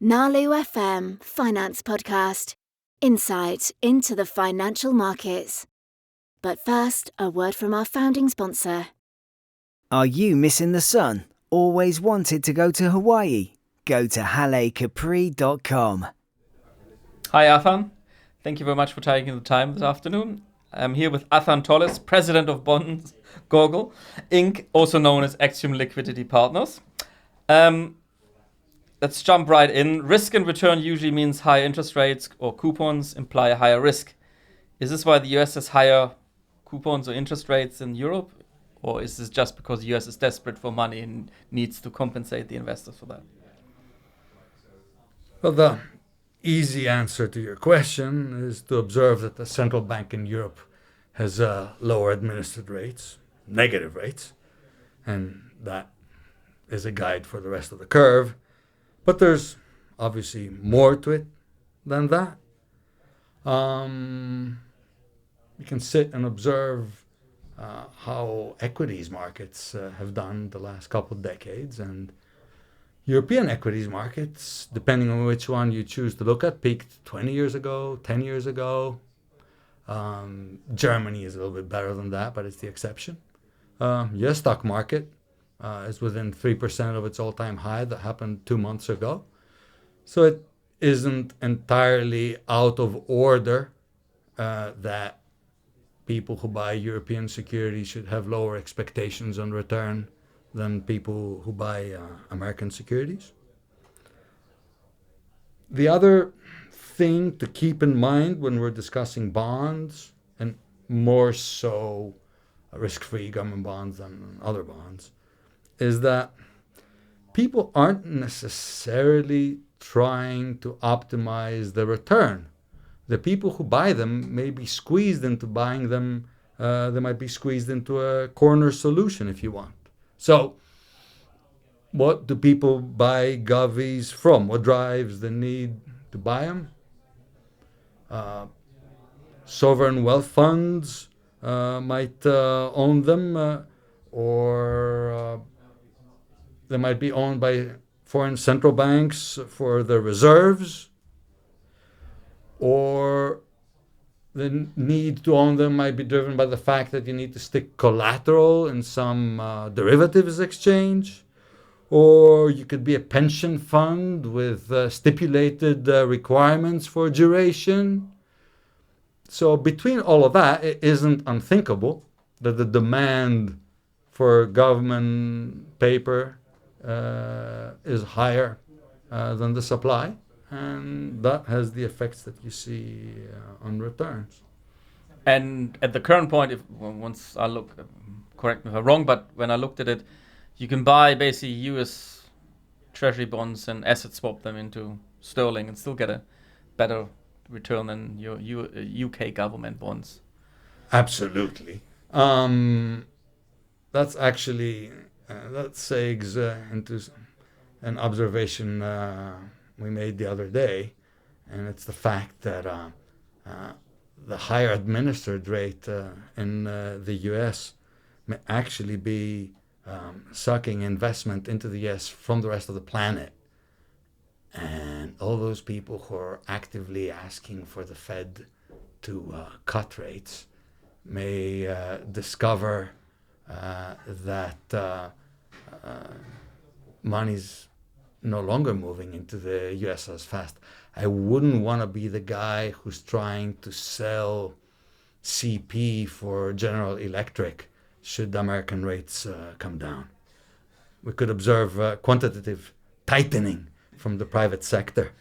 Nalu FM Finance Podcast. Insight into the financial markets. But first, a word from our founding sponsor. Are you missing the sun? Always wanted to go to Hawaii? Go to hallecapri.com. Hi Athan, thank you very much for taking the time this afternoon. I'm here with Athan Tolis, President of Bonds Goggle, Inc., also known as Actium Liquidity Partners. Let's jump right in. Risk and return usually means higher interest rates or coupons imply a higher risk. Is this why the US has higher coupons or interest rates than Europe? Or is this just because the US is desperate for money and needs to compensate the investors for that? Well, the easy answer to your question is to observe that the central bank in Europe has lower administered rates, negative rates, and that is a guide for the rest of the curve. But there's obviously more to it than that. You can sit and observe how equities markets have done the last couple of decades, and European equities markets, depending on which one you choose to look at, peaked 20 years ago, 10 years ago. Germany is a little bit better than that, but it's the exception. US stock market is within 3% of its all-time high that happened 2 months ago. So it isn't entirely out of order that people who buy European securities should have lower expectations on return than people who buy American securities. The other thing to keep in mind when we're discussing bonds, and more so risk-free government bonds than other bonds, is that people aren't necessarily trying to optimize the return. The people who buy them may be squeezed into buying them. They might be squeezed into a corner solution, if you want. So what do people buy govies from? What drives the need to buy them? Sovereign wealth funds might own them, or they might be owned by foreign central banks for their reserves, or the need to own them might be driven by the fact that you need to stick collateral in some derivatives exchange, or you could be a pension fund with stipulated requirements for duration. So between all of that, it isn't unthinkable that the demand for government paper is higher than the supply, and that has the effects that you see on returns. And at the current point, once I look, correct me if I'm wrong, but when I looked at it, you can buy basically US Treasury bonds and asset swap them into sterling and still get a better return than your UK government bonds. Absolutely. That's actually, that segs into an observation we made the other day, and it's the fact that the higher administered rate in the US may actually be sucking investment into the US from the rest of the planet. And all those people who are actively asking for the Fed to cut rates may discover that money's no longer moving into the US as fast. I wouldn't want to be the guy who's trying to sell CP for General Electric should the American rates come down. We could observe quantitative tightening from the private sector.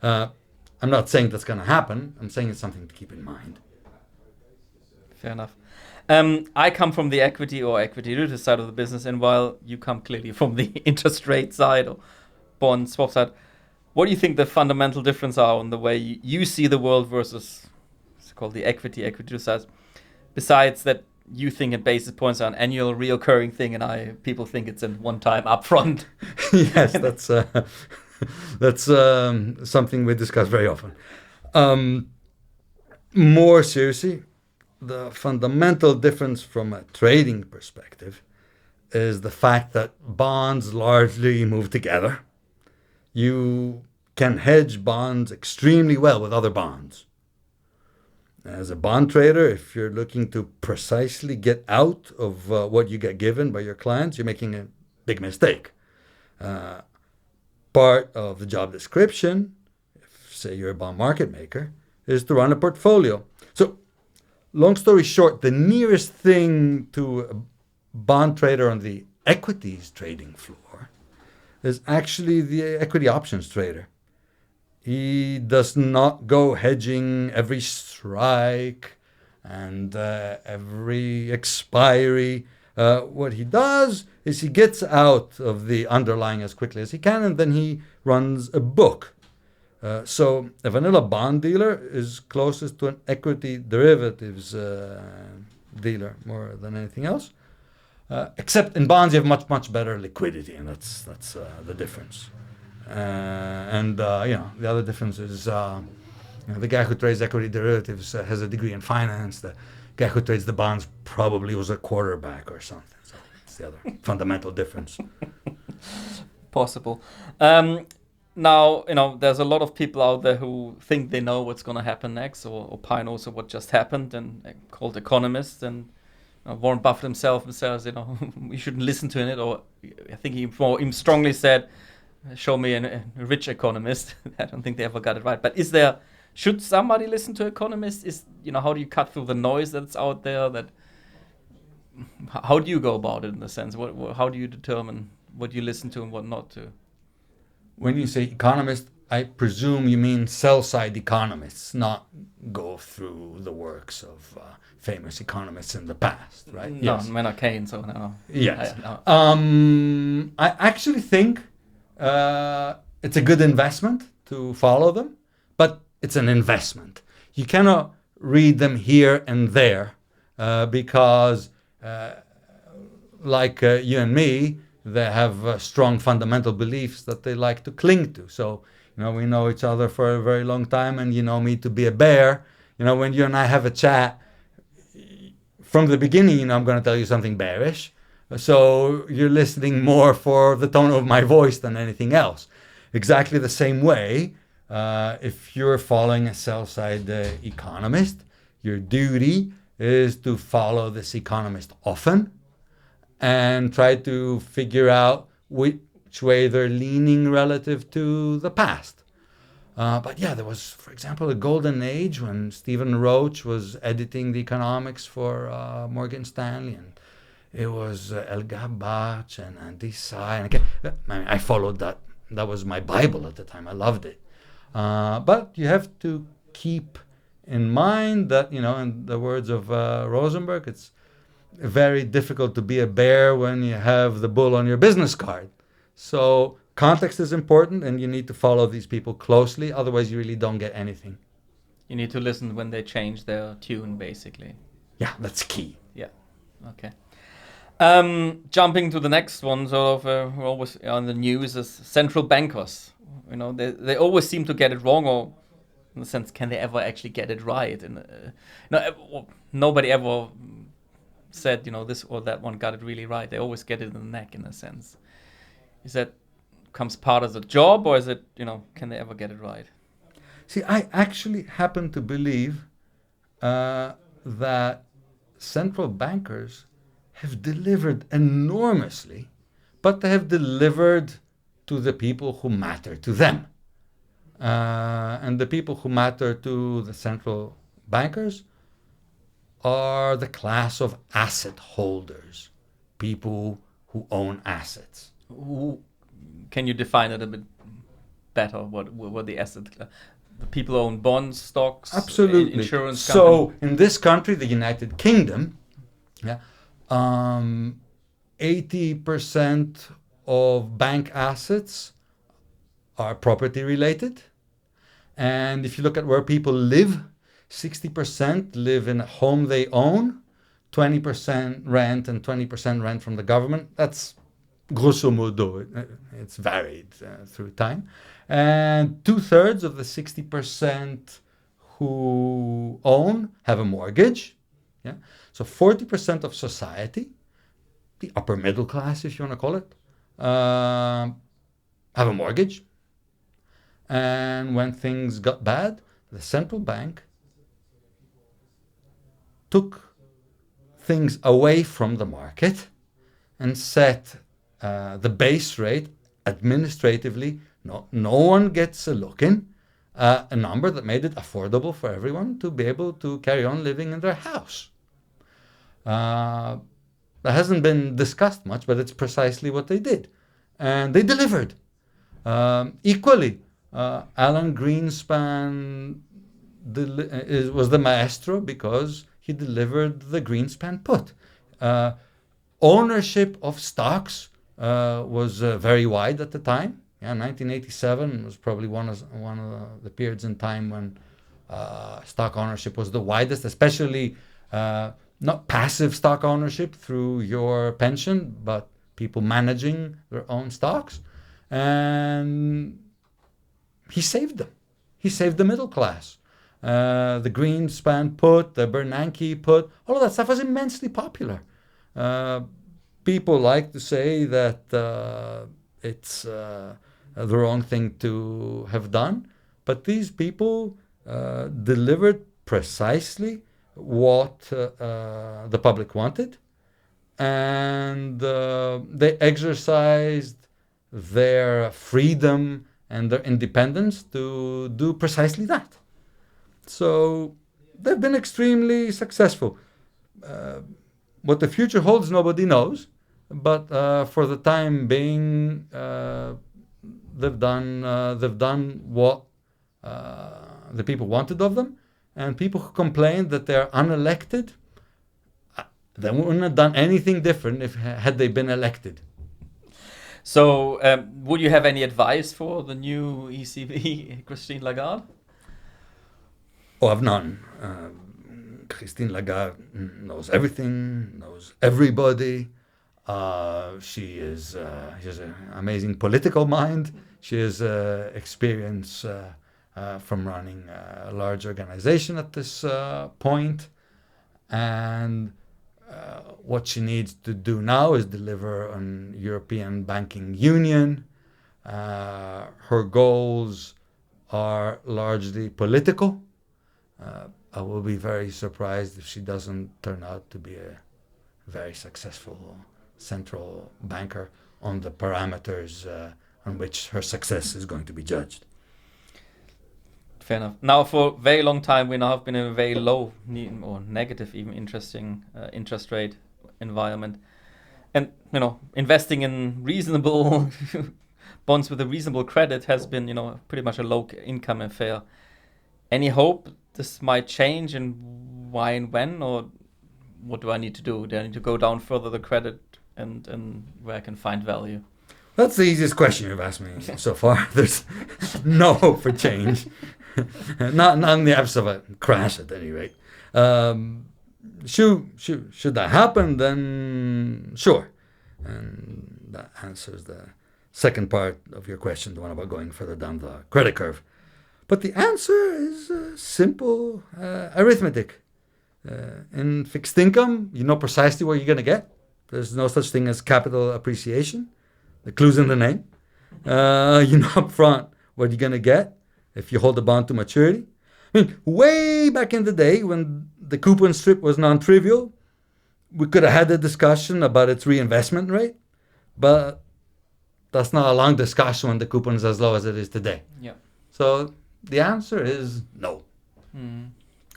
I'm not saying that's going to happen. I'm saying it's something to keep in mind. Fair enough. I come from the equity or equity derivative side of the business, and while you come clearly from the interest rate side or bond swap side, what do you think the fundamental difference are on the way you see the world versus it's called the equity side? Besides that, you think in basis points are an annual reoccurring thing, and people think it's a one-time upfront. Yes, that's something we discuss very often. More seriously, the fundamental difference from a trading perspective is the fact that bonds largely move together. You can hedge bonds extremely well with other bonds. As a bond trader, if you're looking to precisely get out of what you get given by your clients, you're making a big mistake. Part of the job description, if say you're a bond market maker, is to run a portfolio. So, long story short, the nearest thing to a bond trader on the equities trading floor is actually the equity options trader. He does not go hedging every strike and every expiry. What he does is he gets out of the underlying as quickly as he can, and then he runs a book. So a vanilla bond dealer is closest to an equity derivatives dealer more than anything else. Except in bonds you have much better liquidity, and that's the difference. The other difference is the guy who trades equity derivatives has a degree in finance. The guy who trades the bonds probably was a quarterback or something. So that's the other fundamental difference. Possible. Now, there's a lot of people out there who think they know what's going to happen next, or opine also what just happened, and called economists. And Warren Buffett himself says, we shouldn't listen to it. Or I think he strongly said, show me a rich economist. I don't think they ever got it right. But should somebody listen to economists? How do you cut through the noise that's out there? How do you go about it in the sense? How do you determine what you listen to and what not to? When you say economist, I presume you mean sell-side economists, not go through the works of famous economists in the past, right? No, yes. Maynard Keynes, so no. Yes. I actually think it's a good investment to follow them, but it's an investment. You cannot read them here and there because, like you and me, they have strong fundamental beliefs that they like to cling to. So, we know each other for a very long time, and you know me to be a bear. When you and I have a chat, from the beginning, I'm going to tell you something bearish. So you're listening more for the tone of my voice than anything else. Exactly the same way, if you're following a sell-side economist, your duty is to follow this economist often and try to figure out which way they're leaning relative to the past. But yeah, there was, for example, a golden age when Stephen Roach was editing the economics for Morgan Stanley, and it was El Gabach and Andy Sai. And I followed that. That was my Bible at the time. I loved it. But you have to keep in mind that, in the words of Rosenberg, it's very difficult to be a bear when you have the bull on your business card. So context is important, and you need to follow these people closely. Otherwise, you really don't get anything. You need to listen when they change their tune, basically. Yeah, that's key. Yeah. Okay. Jumping to the next one, sort of, we're always on the news, is central bankers. They always seem to get it wrong, or in the sense, can they ever actually get it right? And nobody ever said, this or that one got it really right. They always get it in the neck, in a sense. Is that comes part of the job, or is it, can they ever get it right? See, I actually happen to believe that central bankers have delivered enormously, but they have delivered to the people who matter to them. And the people who matter to the central bankers are the class of asset holders, people who own assets. Can you define it a bit better? What the asset? The people who own bonds, stocks, absolutely, insurance companies. So in this country, the United Kingdom, 80% of bank assets are property related, and if you look at where people live, 60% live in a home they own, 20% rent, and 20% rent from the government. That's grosso modo. It's varied through time. And 2/3 of the 60% who own have a mortgage. Yeah. So 40% of society, the upper middle class, if you want to call it, have a mortgage. And when things got bad, the central bank took things away from the market and set the base rate administratively. No one gets a look in, a number that made it affordable for everyone to be able to carry on living in their house. That hasn't been discussed much, but it's precisely what they did. And they delivered. Equally, Alan Greenspan was the maestro because he delivered the Greenspan put. Ownership of stocks was very wide at the time. 1987 was probably one of the periods in time when stock ownership was the widest, especially not passive stock ownership through your pension, but people managing their own stocks. And he saved them. He saved the middle class. The Greenspan put, the Bernanke put, all of that stuff was immensely popular. People like to say that it's the wrong thing to have done, but these people delivered precisely what the public wanted, and they exercised their freedom and their independence to do precisely that. So they've been extremely successful. What the future holds, nobody knows, but for the time being, they've done what the people wanted of them, and people who complain that they're unelected, they wouldn't have done anything different had they been elected. So, would you have any advice for the new ECB, Christine Lagarde? Oh, I've none. Christine Lagarde knows everything, knows everybody. She has an amazing political mind. She has experience from running a large organization at this point. And what she needs to do now is deliver on European Banking Union. Her goals are largely political. I will be very surprised if she doesn't turn out to be a very successful central banker on the parameters on which her success is going to be judged. Fair enough. Now, for a very long time, we now have been in a very low or negative, even interest rate environment, and investing in reasonable bonds with a reasonable credit has been pretty much a low income affair. Any hope this might change, and why and when, or what do I need to do? Do I need to go down further the credit and where I can find value? That's the easiest question you've asked me so far. There's no hope for change. Not in the absence of a crash, at any rate. Should that happen, then sure. And that answers the second part of your question, the one about going further down the credit curve. But the answer is simple arithmetic. In fixed income, you know precisely what you're going to get. There's no such thing as capital appreciation. The clue's in the name. You know up front what you're going to get if you hold the bond to maturity. I mean, way back in the day when the coupon strip was non-trivial, we could have had a discussion about its reinvestment rate, but that's not a long discussion when the coupon is as low as it is today. Yeah. So the answer is no.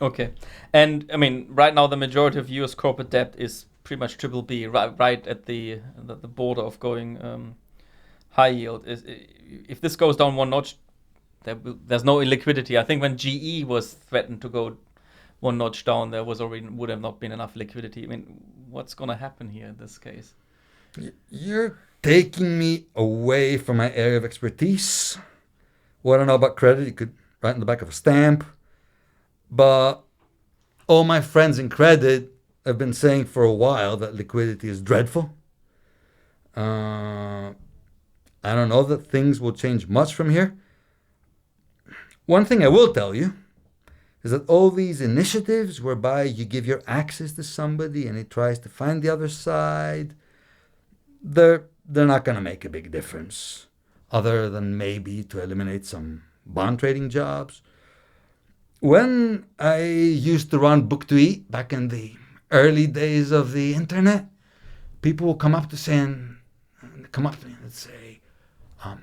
Okay. And I mean, right now the majority of US corporate debt is pretty much triple B, right at the border of going high yield. If this goes down one notch, there's no illiquidity. I think when GE was threatened to go one notch down, there would have not been enough liquidity. I mean, what's going to happen here in this case? You're taking me away from my area of expertise. What I know about credit, you could write in the back of a stamp. But all my friends in credit have been saying for a while that liquidity is dreadful. I don't know that things will change much from here. One thing I will tell you is that all these initiatives whereby you give your access to somebody and he tries to find the other side, they're not going to make a big difference, other than maybe to eliminate some bond trading jobs. When I used to run Book to Eat back in the early days of the internet, people will come up to me and say,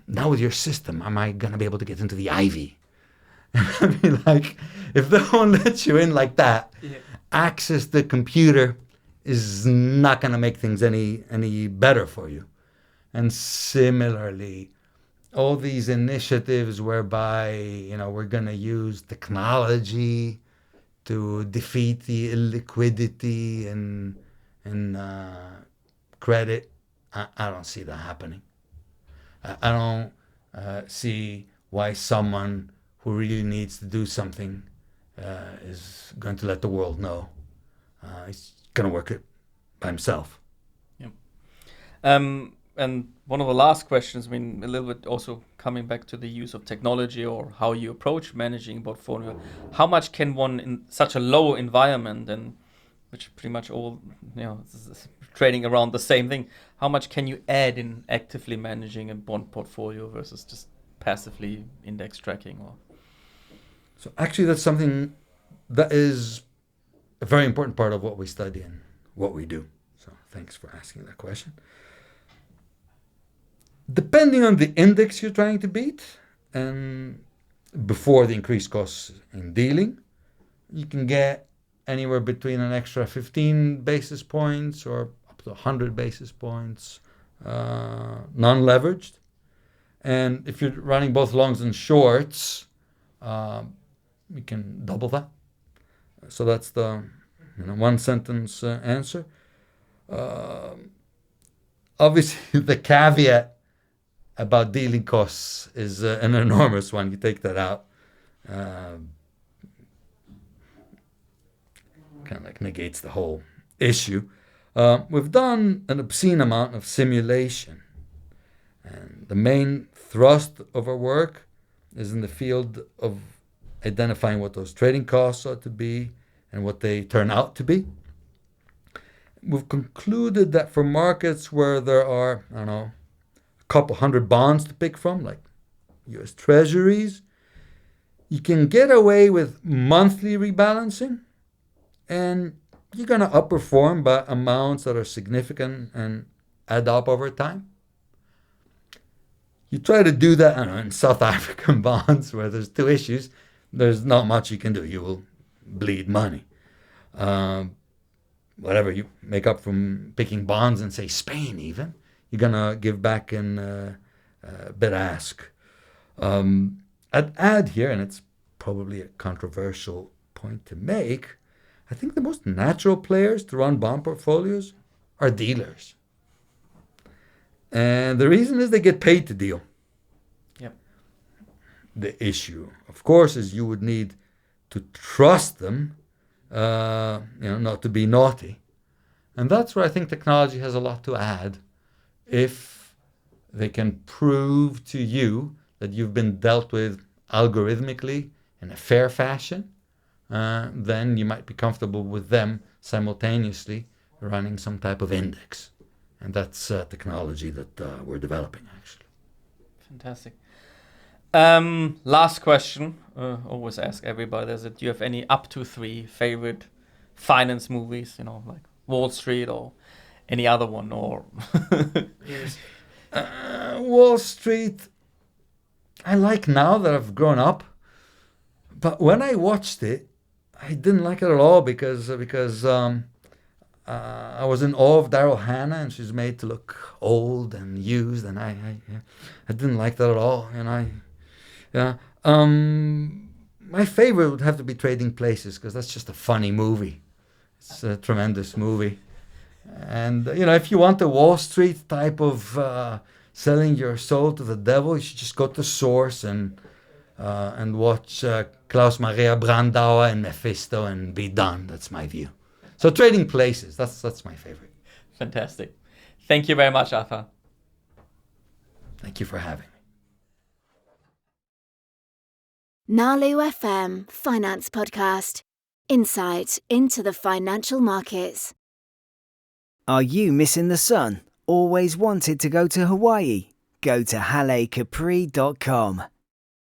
now with your system, am I going to be able to get into the Ivy? And I'd be like, if they won't let you in like that, access the computer is not going to make things any better for you. And similarly, all these initiatives whereby, we're going to use technology to defeat the illiquidity and credit, I don't see that happening. I don't see why someone who really needs to do something is going to let the world know. He's going to work it by himself. Yeah. And one of the last questions, a little bit also coming back to the use of technology or how you approach managing a portfolio. How much can one, in such a low environment, and which pretty much all, trading around the same thing, how much can you add in actively managing a bond portfolio versus just passively index tracking? So actually, that's something that is a very important part of what we study and what we do. So thanks for asking that question. Depending on the index you're trying to beat, and before the increased costs in dealing, you can get anywhere between an extra 15 basis points or up to 100 basis points non-leveraged. And if you're running both longs and shorts, you can double that. So that's the one sentence answer. Obviously, the caveat about dealing costs is an enormous one. You take that out, kind of like negates the whole issue. We've done an obscene amount of simulation, and the main thrust of our work is in the field of identifying what those trading costs ought to be and what they turn out to be. We've concluded that for markets where there are, a couple hundred bonds to pick from, like US Treasuries, you can get away with monthly rebalancing, and you're going to outperform by amounts that are significant and add up over time. You try to do that in South African bonds where there's two issues, there's not much you can do. You will bleed money. Whatever you make up from picking bonds in, say, Spain even, you're going to give back in bid-ask. I'd add here, and it's probably a controversial point to make, I think the most natural players to run bond portfolios are dealers. And the reason is they get paid to deal. Yep. The issue, of course, is you would need to trust them, not to be naughty. And that's where I think technology has a lot to add. If they can prove to you that you've been dealt with algorithmically in a fair fashion, then you might be comfortable with them simultaneously running some type of index. And that's technology that we're developing, actually. Fantastic. Last question. Always ask everybody, do you have any up to 3 favorite finance movies, like Wall Street or any other one? Or Yes. Wall Street, I like now that I've grown up. But when I watched it, I didn't like it at all because I was in awe of Daryl Hannah, and she's made to look old and used, and I didn't like that at all. My favorite would have to be Trading Places, because that's just a funny movie. It's a tremendous movie. And if you want the Wall Street type of selling your soul to the devil, you should just go to Source and watch Klaus Maria Brandauer and Mephisto and be done. That's my view. So Trading Places, that's my favorite. Fantastic. Thank you very much, Athan. Thank you for having me. Nalu FM Finance Podcast. Insight into the financial markets. Are you missing the sun? Always wanted to go to Hawaii? Go to hallecapri.com.